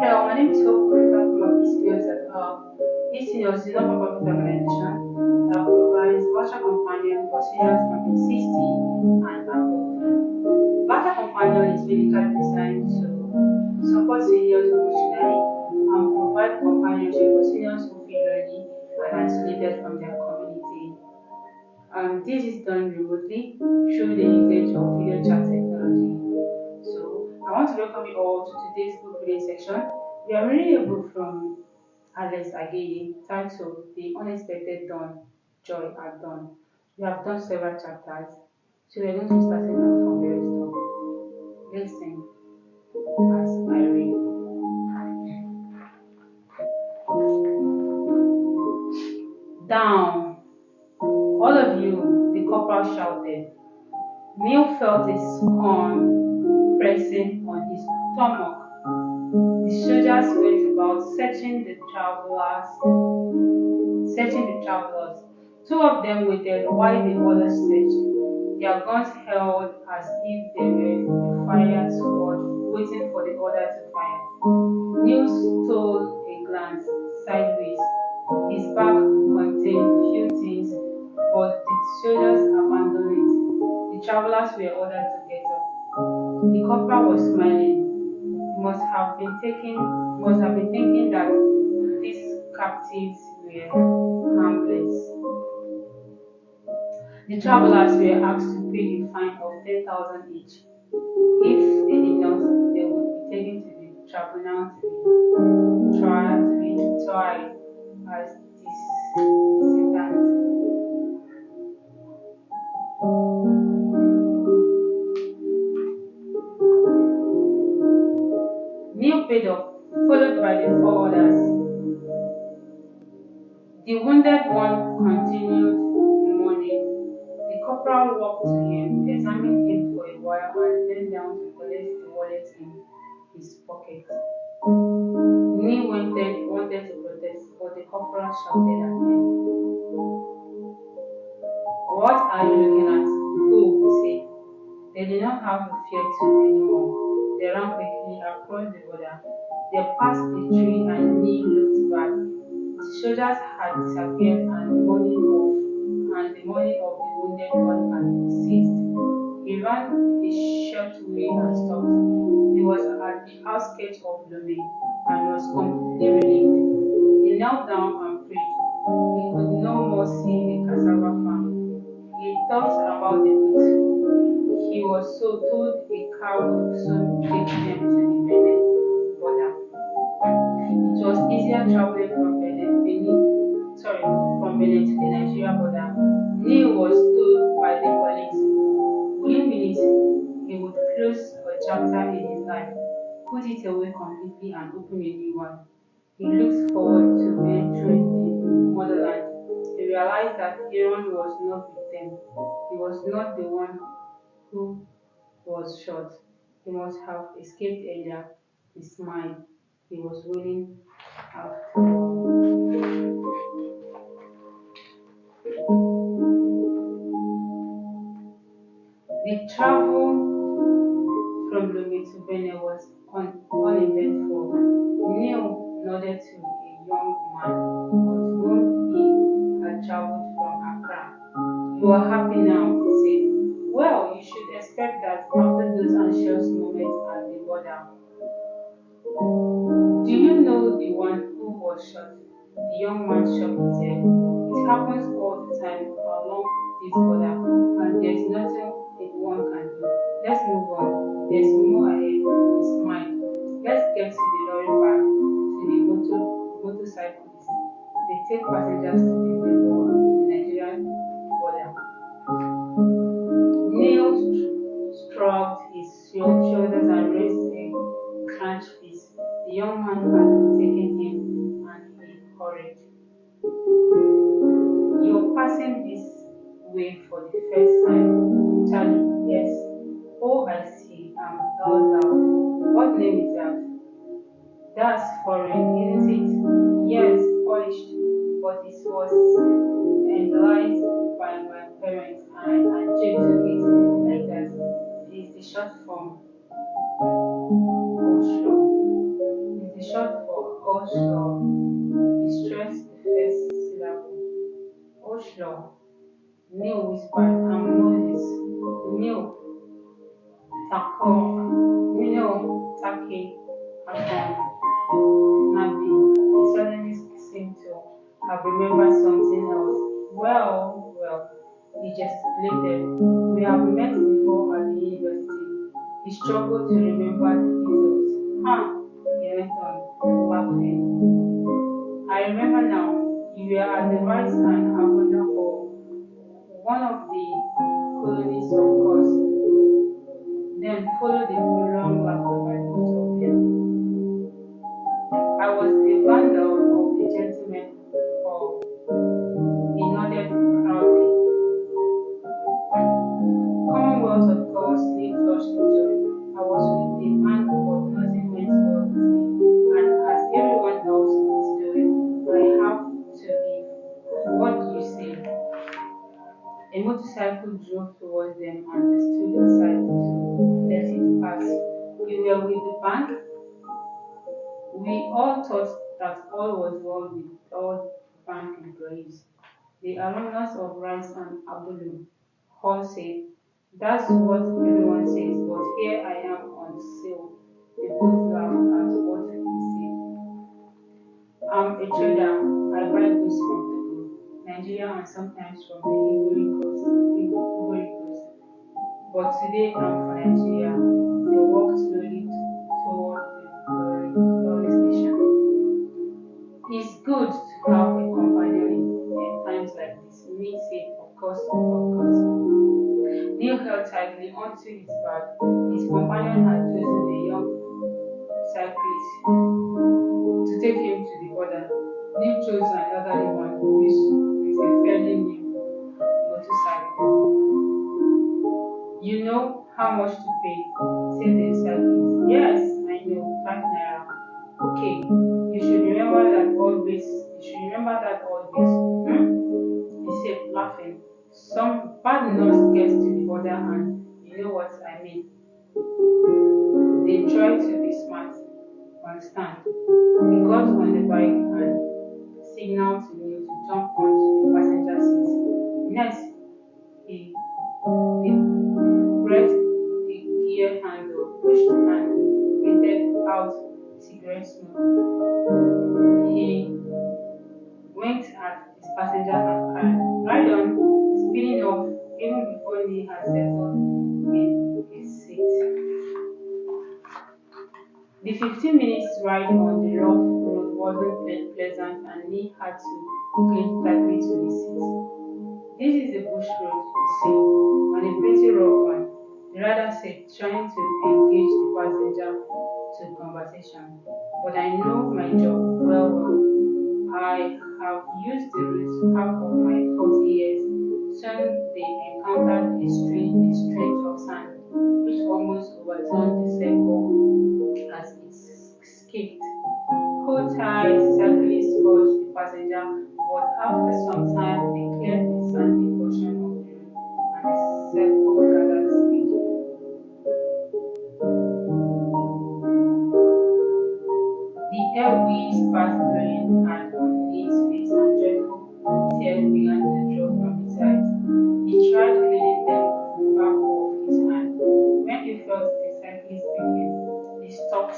Hello, my name is Hope. I'm from ECS at ECS is a non-profit organization that provides virtual companion for seniors from age 60 and above. Virtual companion is medically designed to support seniors emotionally and provide companionship for seniors who feel lonely and isolated from their community. This is done remotely through the usage of video chat technology. So I want to welcome you all to today's book reading section. We are reading a book from Alex Agege titled The Unexpected Dawn, Joy at Dawn. We have done several chapters, so we are going to be starting now from where we stop. Listen as I read. Down, all of you, the corporal shouted. Neil felt a scorn pressing on his stomach. The soldiers went about searching the travelers. Two of them waited while the others searched, their guns held as if they were a fire squad waiting for the order to fire. Neil stole a glance sideways. His bag contained few things, but the soldiers abandoned it. The travelers were ordered to get up. The corporal was smiling. He must have been thinking that these captives were harmless. The travelers were asked to pay a fine of 10,000 each. If they did not, they would be taken to the tribunal to be tried as dissidents. Neil paid up, followed by the four others. The wounded one continued mourning. The corporal walked to him, examined him for a while, and bent down to collect the wallet in his pocket. Neil wanted to protest, but the corporal shouted at him. What are you looking at? Oh, he said. They did not have to fear too anymore. They ran quickly across the border. They passed the tree and Neil looked back. The soldiers had disappeared and the money of the wounded one had ceased. He ran a short way and stopped. He was at the outskirts of Lome and was completely relieved. He knelt down and prayed. He could no more see the cassava farm. He thought about the pit. He was so told a car would soon take them to the Benin border. It was easier traveling from Benin to the Nigeria border. Neil was told by the police. Within minutes, he would close a chapter in his life, put it away completely, and open a new one. He looked forward to entering the motherland. He realized that Aaron was not with them. He was not the one who was shot. He must have escaped earlier. He smiled. He was willing after all. The travel from Lome to Benin was uneventful. Neil nodded to a young man with whom he had traveled from Accra. You are happy now, he said. Well, you should expect that after those anxious moments at the border. Do you know the one who was shot? The young man shook his head. It happens all the time along this border, and there's nothing one can do. Let's move on. There's more ahead. He smiled. Let's get to the lorry park, to the motorcyclists. They take passengers to the Nigerian border. Neil shrugged his shoulders and raised a clenched fist. The young man had taken him and he hurried. You're passing this way for the first time, Charlie. Yes. Oh, I see. Elsa. What name is that? That's foreign, isn't it? Yes, polished. But it was idolized by my parents and Jake took it like that. It is the short form. Oh, sure. It's the Oslo. He stressed the first syllable. Oslo. Neil whispered, and Moses. Neil Tako. Neil Take. Upon Nabi. He suddenly seemed to have remembered something else. Well, he gesticulated. We have met before at the university. He struggled to remember the details. He went on, laughing. I remember now, you were at the Rice and Abunda Hall, one of the colonies, of course. Then followed the long laughter by both of them. I was the vandal of the gentleman hall. He nodded proudly. Commonwealth, of course, Nick flushed with joy. I was with the bank, but nothing went well with me. And as everyone else is doing, I have to leave. What do you say? A motorcycle drove towards them and they stood aside to let it pass. You were with the bank? We all thought that all was well with all bank employees. The alumnus of Rice and Abulu Hall said, that's what everyone says, but here I am on sale. They both laughed at what he said. I'm a trader. I buy goods from Togo, Nigeria, and sometimes from the Ivory Coast. But today I'm for Nigeria. They walked slowly toward the lorry station. It's good to have a companion in times like this. Nick said, of course, of course. Neil held tightly onto his bag. His companion had chosen a young cyclist to take him to the border. Neil chose an elderly man with a fairly new motorcycle. You know how much to pay, said the cyclist. Yes, I know, 5 naira. Okay, you should remember that always. He said, laughing. Some bad nurse gets to the border and you know what I mean. They try to be smart, understand. He got on the bike and signaled to Neil to jump onto the passenger seat. Next, he pressed the gear handle, pushed and breathed out cigarette smoke. He winked at his passengers and cried, ride on, speeding off even before Neil had settled in his seat. The 15 minutes ride on the rough road wasn't pleasant and Neil had to cling tightly to his seat. This is a bush road, you see, and a pretty rough one, the rider said, trying to engage the passenger to conversation. But I know my job well. I have used the route half of my 40 years. Soon they encountered a stretch of sand, which almost overturned the circle as it skipped. Hold tight, cyclist urged the passenger, but after some time they cleared the sandy portion of the road and the circle gathered speed. The air breeze passed blowing hard on Neil's face and dreadful tears began to drop from his eyes. He tried cleaning them back off his hand. When he felt the cyclist speaking, he stopped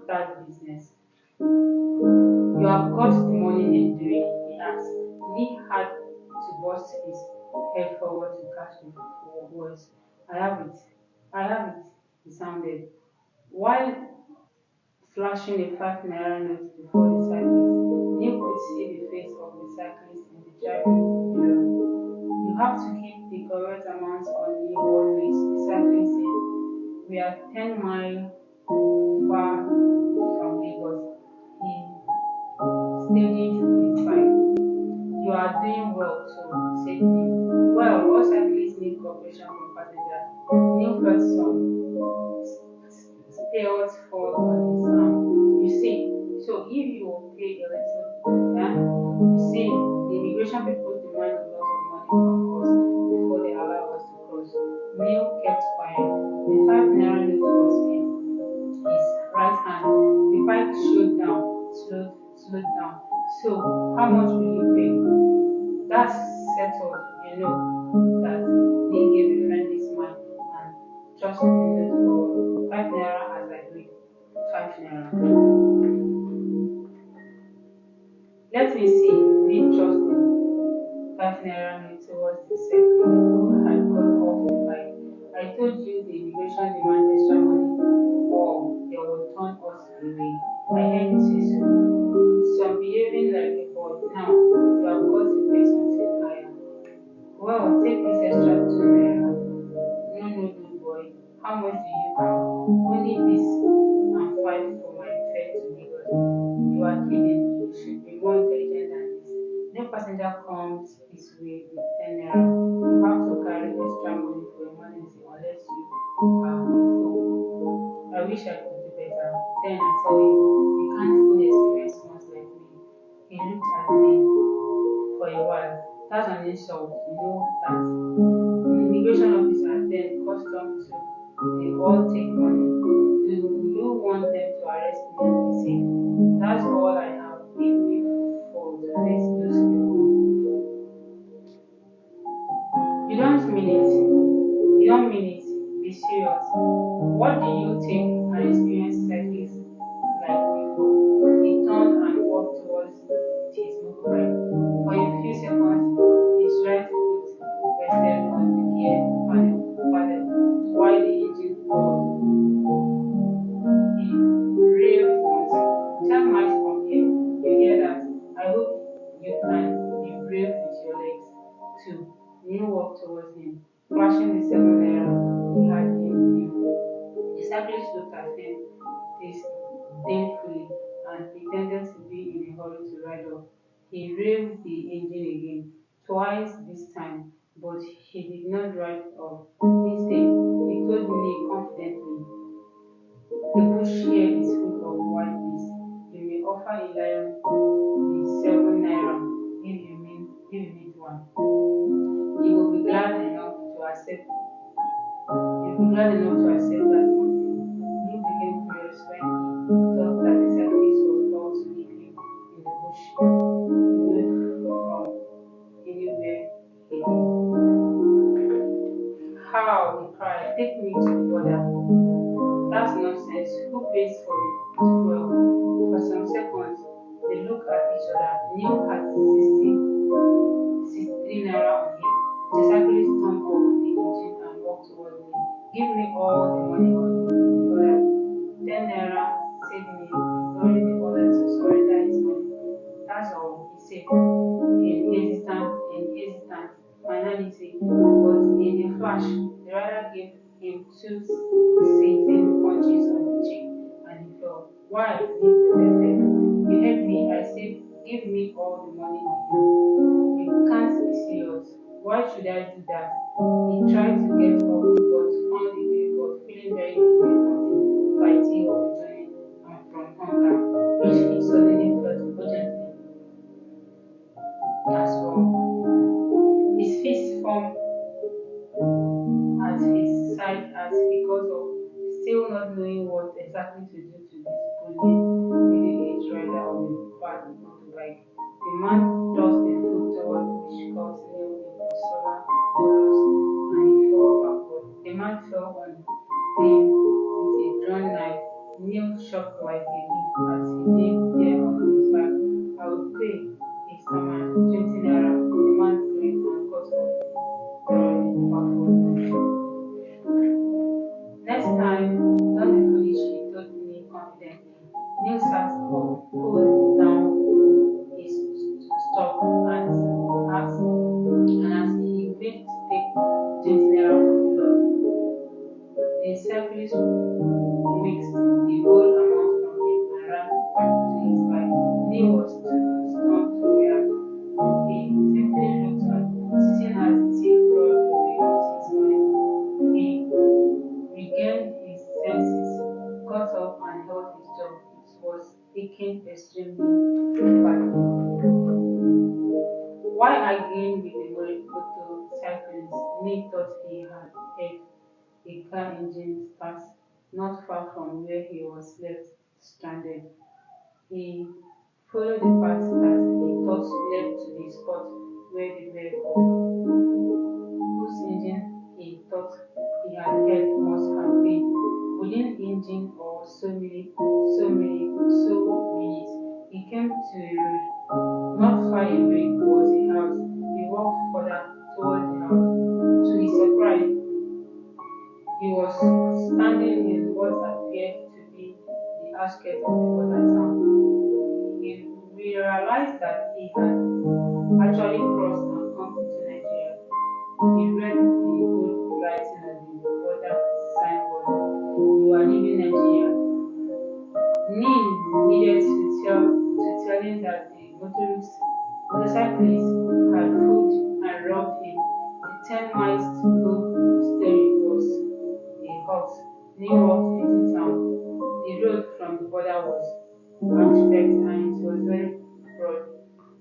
that business. You have got the money they're doing, he asked. Nick had to bust his head forward to catch the words. I have it, he sounded. While flashing a 5 naira note before the cyclist, Nick could see the face of the cyclist in the driving mirror. You have to keep the correct amount on you always, the cyclist said. We are 10 miles far from Lagos. He steadied his bike. You are doing well, so said Neil. Well, all cyclists need cooperation from passengers. Neil felt some spells fall on his arm. You see, so if you will pay a little, you see, the immigration people demand a lot of money from us before they allow us to cross. Neil kept quiet. The 5 naira note was in his right hand. The bike showed slowed down. So, how much will you pay? That's settled, you know, that he gave a friend this man and just the note for 5 naira as I agreed. 5 naira. Let me see, me trusting 5 naira me towards the secretary who had got off the bike. I told you the immigration demand extra money or they will turn us away. I heard you say so. So I'm behaving like a boy. Now you have got to pay something higher. Well, take this extra 2 naira. No, no, no, boy. How much do you have? Only this and 5 for my fare to Lagos. You are kidding. You should be more intelligent than this. No passenger comes this way with 10 naira. You have to carry extra money for emergency unless you are a fool. I wish I could do better. Then I tell you, you can't fully experience much like me. He looked at me for a while. That's an insult, you know that. The immigration officer then custom to they all take money. Do you want them to arrest me and be safe? That's all I have. Leave me for to face those people. You don't mean it. You don't mean it. Be serious. What do you take an experienced cyclist like me for? He turned and walked towards his motorbike. For a few seconds, his right foot rested on the gear panel while the engine roared. He raved once. 10 miles from here. You hear that? I hope you can be brave with your legs too. Neil walked towards him, flashing the 7 naira he had in view. The cyclist looked at him disdainfully and pretended to be in a hurry to ride off. He revved the engine again, twice this time, but he did not ride off. Instead, he told me confidently, the bush here is full of wild beasts. You may offer a lion the 7 naira if you meet one. He will be glad enough to accept that from you. He became furious when he thought that the cyclist was about to leave him in the bush away from anywhere he knew. How? He cried. Take me to the border. That's nonsense. Who pays for the fuel? For some seconds, they looked at each other. Neil had 63 naira on him. The cyclist turned off the engine and walked towards me. Give me all the money on you, he ordered. 10 naira, said Neil, ignoring the order to surrender his money. That's all, he said, in hesitant finality. But in a flash, the rider gave him 2 satan punches on the cheek and he fell. Why? He protested. You heard me, I said, give me all the money on you. You can't be serious. Why should I do that? He tried to get up but found it difficult, feeling very guilty from the fatigue of the journey and from hunger, which he suddenly felt urgently as well. His fist formed at his side as he got up, still not knowing what exactly to do to this bullying middle-aged rider of a bad motorbike. The man thrust a foot toward which caught Neil in the solar collapse and he fell backward. The man fell on him with a drawn knife. Neil shocked like a leaf as he lay there on his back. I will pay, he stammered. 20 naira. The man grinned and got up, thoroughly baffled. Next time, don't be foolish, he told me confidently. Neil sat up, pulled down his stock and as he went to take 20 naira from the lot, the cyclist mixed the whole amount from him and ran to his bike. Neil was too stunned to react. He simply looked on, sitting as the thief rolled away with his money. He regained his senses, got up and held his jaw. It was aching extremely badly. While arguing with the motorcyclist, Nick thought he had heard a car engine start not far from where he was left stranded. He followed the path that he thought led to the spot where the vehicle, whose engine he thought he had heard must have been. Within engine or so minutes, he came to a road. Not far away was a house. He walked further towards the house. To his surprise, he was standing in what appeared to be the outskirts of the border town. He realized that he had actually crossed and come into Nigeria. He read the bold writing on the border signboard. You are leaving Nigeria. Nin needed to tell him that the motorcyclist had fooled and robbed him. The 10 miles to go story was a hoax. Nin walked into town. The road from the border was unexpected and it was very broad.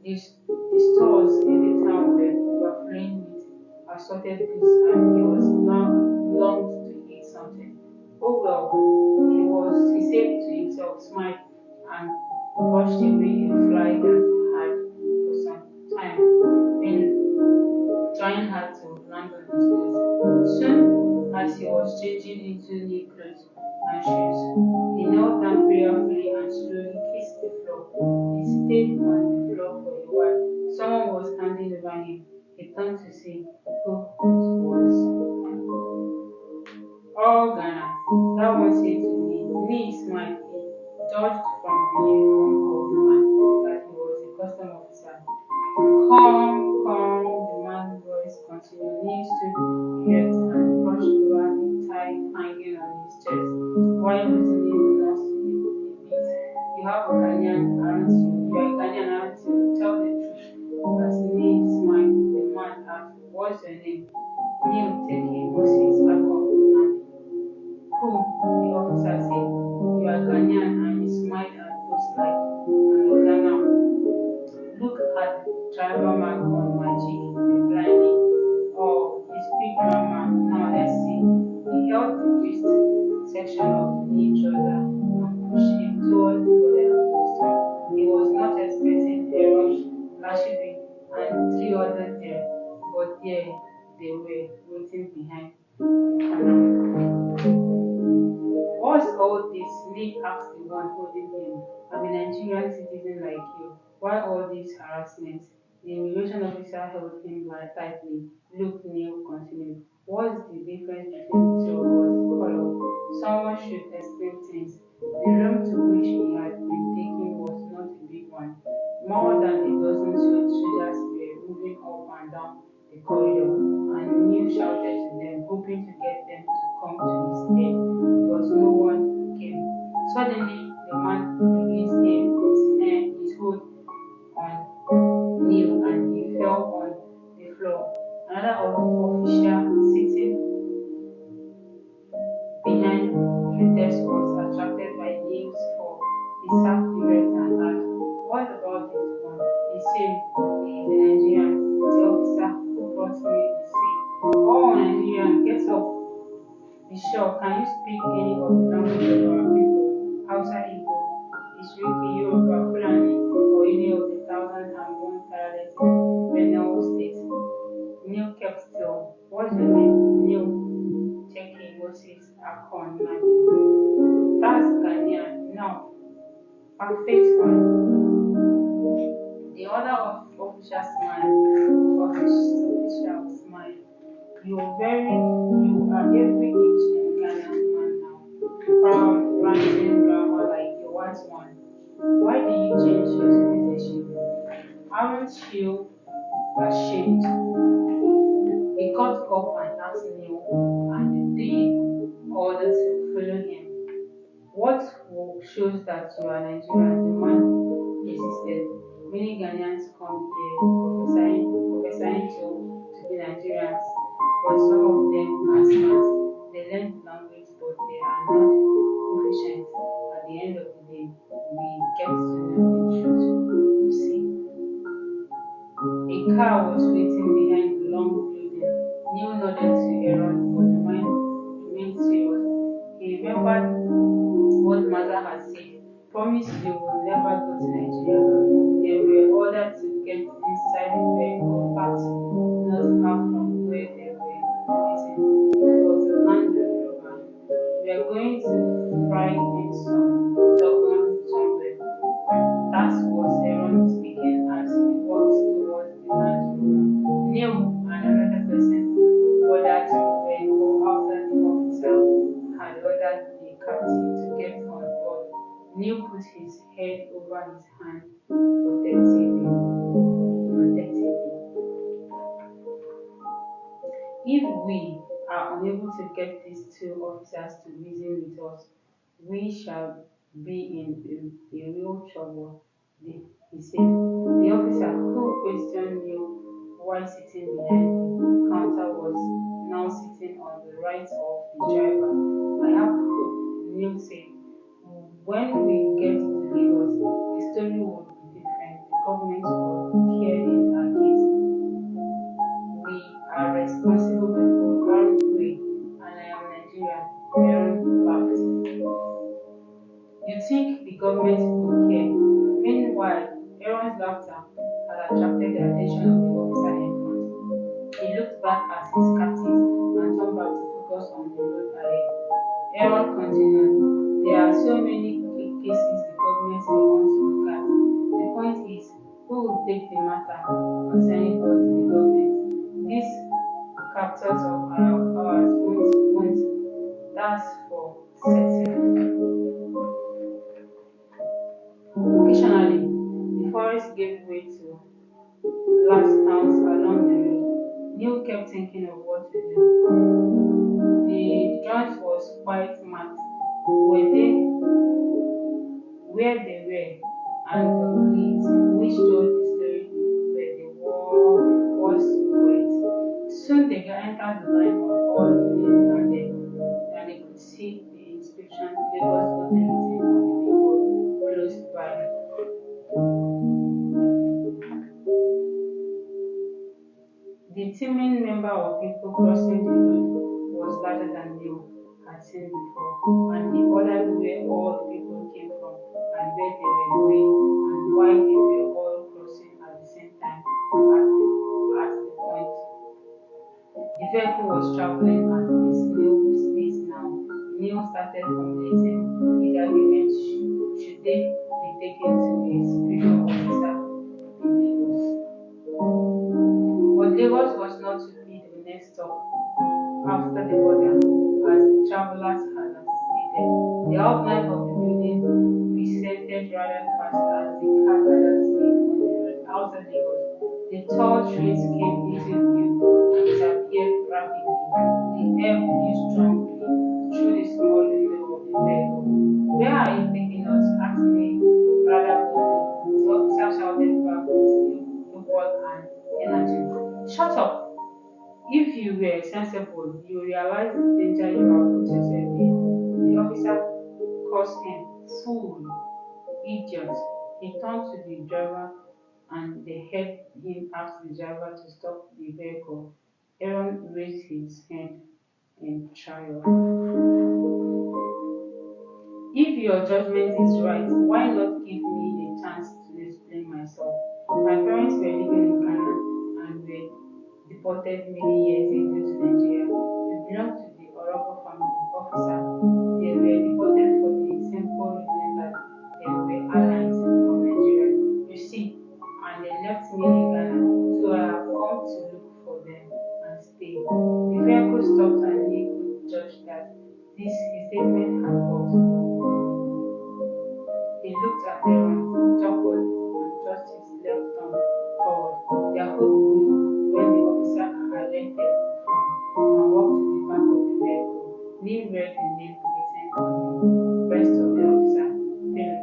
The stores in the town were overflowing with assorted goods and he was longed to eat something. Oh well, he said to himself, smiled, and brushed away a fly that had for some time been trying hard to land on his nose. Soon as he was changing into new clothes and shoes, he knelt down prayerfully and slowly kissed the floor. He stayed on the floor for a while. Someone was standing over him. He turned to see who it was. Oh, Ghana, that one said to me. Me smiled. He dodged from the uniform of the man that he was a custom officer. Come, the man's voice continued. Me stood erect and brushed over the tie hanging on his chest, while loosening the nose a bit. You have a Ghanaian, aren't you? You are a Ghanaian, aren't you? Tell the truth. As Neil smiled, the man asked, what's your name? Neil, take a Moses, Akon, who, the officer said, you are Ghanaian, and he smiled and posed like an Ghana. Look at the tribal mark on my cheek, replying, oh, you speak drama. Now let's see. He held the wrist section of the knee trouser and pushed him towards the border restaurant. He was not expecting a rush, Lashibi, and 3 others there, but there they were, waiting behind the corner. What's all this? Lee asked the one holding him. I'm a Nigerian citizen like you. Why all this harassment? The immigration officer held him tightly. Look, Neil continued. What's the difference between the two of us? Color. Someone should explain things. The room to which he had been taken was not a big one. More than a dozen soldiers were moving up and down the corridor, and Neil shouted to them, hoping to get them to come to his aid, but no one came. Suddenly, the man released his hold on Neil, and he fell on the floor. Another official sitting behind the desk was attracted by Neil's fall. He sat erect and asked, what about this one? He said, he is a Nigerian. The officer who brought me to say, oh, Nigerian, get up. Be sure, can you speak any of the language of our people? Hausa, Igbo, Ishiriki, Yoruba, Fulani, or any of the 1,001 dialects in Benel State? Neil kept still. What's your name? Neil. Checking Moses Akon Nabi. That's Ghanaian. No. Perfect one. The other official smiled. Official smiled. You are every inch in Ghana's man now. Proud, ranting drama like your white one. Why do you change your citizenship? Aren't you ashamed? He got up and asked Neil and the 3 others to follow him. What shows that you are Nigerian? The man insisted. Many Ghanaians come here prophesying to be Nigerians, but some of them are smart. They learn the language, but they are not proficient. At the end of the day, we get to know the truth. You see, a car was waiting behind the long building. Neil nodded to Aaron, but remained serious. He remembered what Mother had said, promised they would never go to Nigeria. They were ordered to get inside the vehicle, parked not far from where they were meeting. It was the land rover. We are going to fry in some doggone somewhere. That was Aaron speaking as he walked towards the Land Rover. Neil and another person ordered the vehicle after the officer had ordered the captain to get on board. Neil put his head over his hand protectively. If we are unable to get these two officers to reason with us, we shall be in a real trouble, he said. The officer who questioned Neil while sitting behind the counter was now sitting on the right of the driver. I have hope, Neil said. When we get to Lagos, the story will be different. The government will care in our case. We are responsible people, aren't we? And I am Nigerian. Aaron laughed. You think the government will care? Meanwhile, Aaron's laughter had attracted the attention of the officer in front. He looked back at his captives and turned back to focus on the road ahead. Aaron continued, there are so many cases the government may want to look at. The point is, who will take the matter concerning us to the government? These captors of ours won't. That's for certain. Occasionally, the forest gave way to large towns along the road. Neil kept thinking of what to do. The joint was quite marked. Were they where they were, and the leads which told the story where the war was great. Soon they entered the line of all units and they could see the inscription Lagos Hotel written on the billboard close by. The teeming number of people crossing the road was larger than Neil had seen before, and he wondered where all the people came from and where they were going and why they were all crossing at the same time at the point. The vehicle was traveling at a slow speed now. Neil started formulating his argument. Should they be taken to a superior officer in Lagos? But Lagos was not to be the next stop after the border, as the travelers had anticipated. The outline of the building presented rather fast as the car gathered speed on the road outside Lagos. The tall trees came into view and disappeared rapidly. The air blew strongly through the small window of the vehicle. Where are you taking us? Asked me rather boldly. The officer shouted back with equal and energy. Shut up! If you were sensible, you realize the danger you have put yourself in. The officer cursed him. Fool! Idiot! He turned to the driver and they heard him ask the driver to stop the vehicle. Aaron raised his hand in triumph. If your judgment is right, why not give me a chance to explain myself? My parents were living in Ghana and were deported many years ago to Nigeria. We belong to the Orobo family, officer. They were deported for the simple reason that they were allies from Nigeria. You see, and they left me in Ghana, so I have come to look for them and stay. The vehicle stopped and he could judge that his statement had worked. He looked at Aaron, chuckled, and thrust his left thumb forward. Their hope grew when the officer alerted from and walked to the back of the vehicle. Neil read the name written on the breast of the officer, Philip.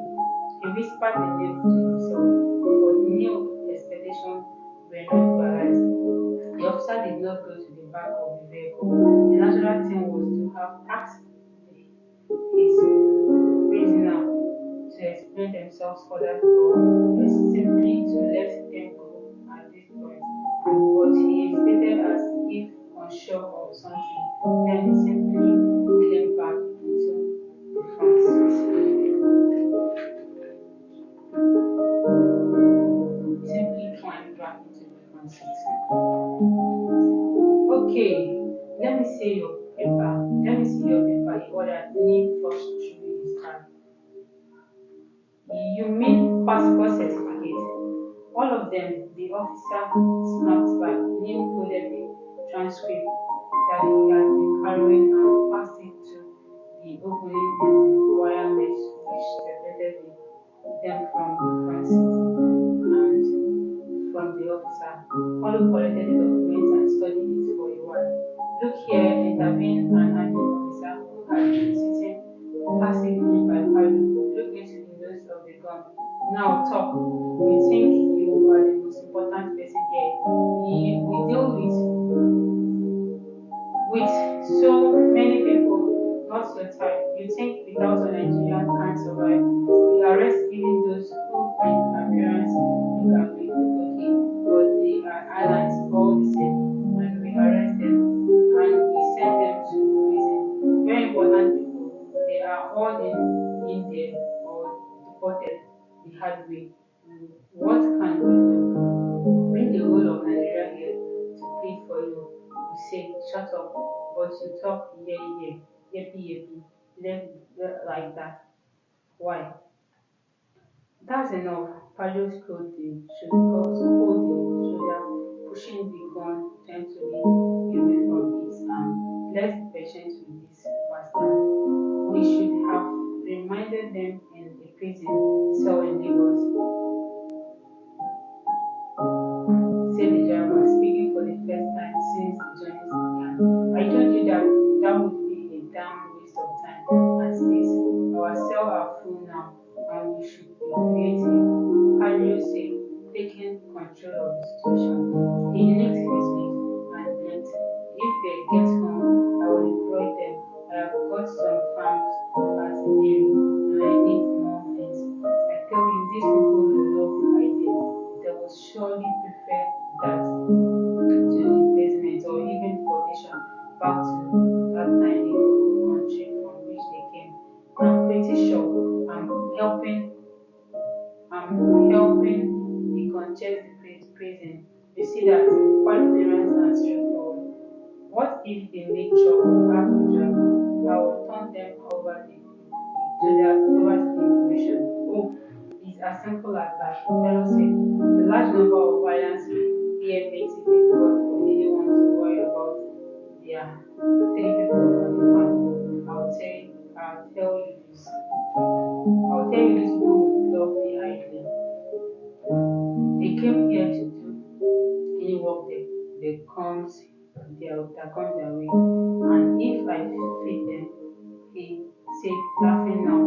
He whispered the name to himself, but Neil's expectations were not realized. The officer did not go to the back of the vehicle. The natural thing was to have asked his prisoner to explain themselves further or simply to let them go at this point. But he hesitated as if unsure of something, then he simply came back into the front seat. Okay, let me see your paper. Let me see your paper. You ordered name first through this card. You mean passport certificate? All of them, the officer snapped back. Neil folded the transcript that he had been carrying and passed it to the opening in the wire mesh which separated them from the front seat and from the officer. Paulo collected the document and studied it for a while. Look here, intervened an army officer who had been sitting passively by Paulo. Look into the nose of the gun. Now talk. We think you are the most important person here. We deal with so many people, not your type. You think without a Nigerian can't survive. We arrest even those who in appearance look okay, but they are allies all the same. And we arrest them and we send them to prison. Very important people. They are all in there or deported the hard way. What can we do? Bring the whole of Nigeria here to plead for you. You say, shut up, but you talk yappy, like that. Why? That's enough. Palo scolded the soldier, pushing the gun gently away from his arm. Let's be patient with these bastards. We should have reminded them in a prison cell in Lagos, said the driver, speaking for the first time since the journey began. I told you that that would be a damn waste of time and space. Our cells are full now, and we should be creative. Padre said, taking control of the situation. He licked his lips and blinked. If they get home, I will employ them. I have got some farms at Neri, and I need more hands. I tell you, these people will love the idea. They will surely prefer that to imprisonment or even deportation back to that tiny cocoa country from which they came. I'm pretty sure I'm helping decongest the prison. You see that quite clearance and straightforward. What if they make trouble? Asked the driver. I will turn them over to the immigration. Oh, it's as simple as that. Fellow said. The large number of violence here makes it difficult for anyone to worry about their three people on the farm. I'll tell you these people would love the idea. They came here to do any work that comes their way. And if I feed them, he said, laughing now,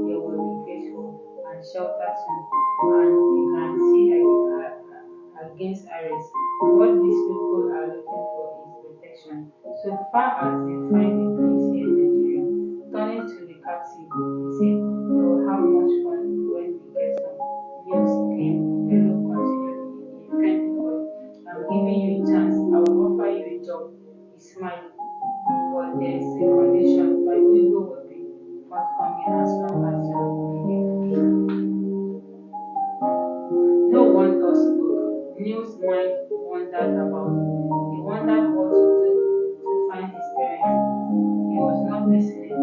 they will be grateful and shelter too, and a guarantee against arrest. What these people are looking for is protection. So far as they find a place here in Nigeria, turning to the captive, he said, we will have much fun when we get some news came. Bello continued in a friendly voice. I'm giving you a chance. I will offer you a job. He smiled. But there is a condition. My window will be forthcoming as long as you are obedient. No one else spoke. Neil's mind wandered about. He wondered what to do to find his parents. He was not listening.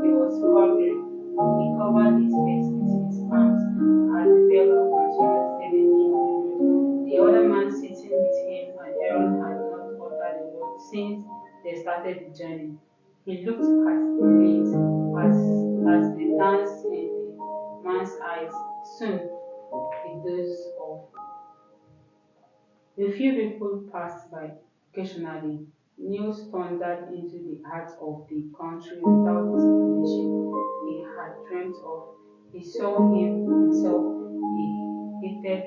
He was hungry. He covered his face with his palms as the vehicle continued steadily on the road. The other man sitting with him and Aaron had not uttered a word since they started the journey. He looked at the lanes as they danced in the man's eyes. Soon it dozed off. A few people passed by occasionally. News thundered into the heart of the country without the citizenship he had dreamt of. He saw himself, a hated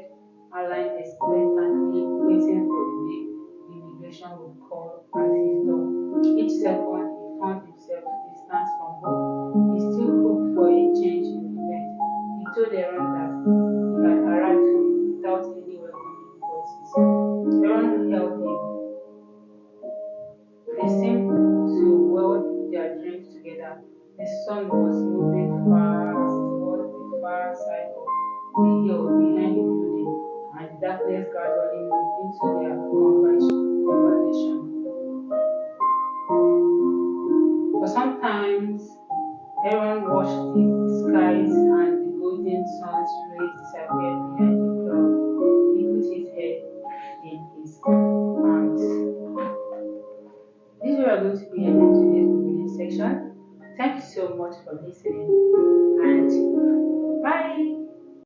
alien expectantly waiting for the day the immigration would call at his door. Each second he found himself distant from hope. He still hoped for a change in event. He told Aaron that he had arrived home without any welcoming voices. Aaron held him. They seemed to weld their dreams together. The sun was moving fast towards the far side of the hill behind the building, and the darkness gradually moved into their conversation. Everyone watched the skies and the golden sun's rays disappear behind the clouds. He put his head in his hands. This is where we're going to be ending today's reading section. Thank you so much for listening and bye.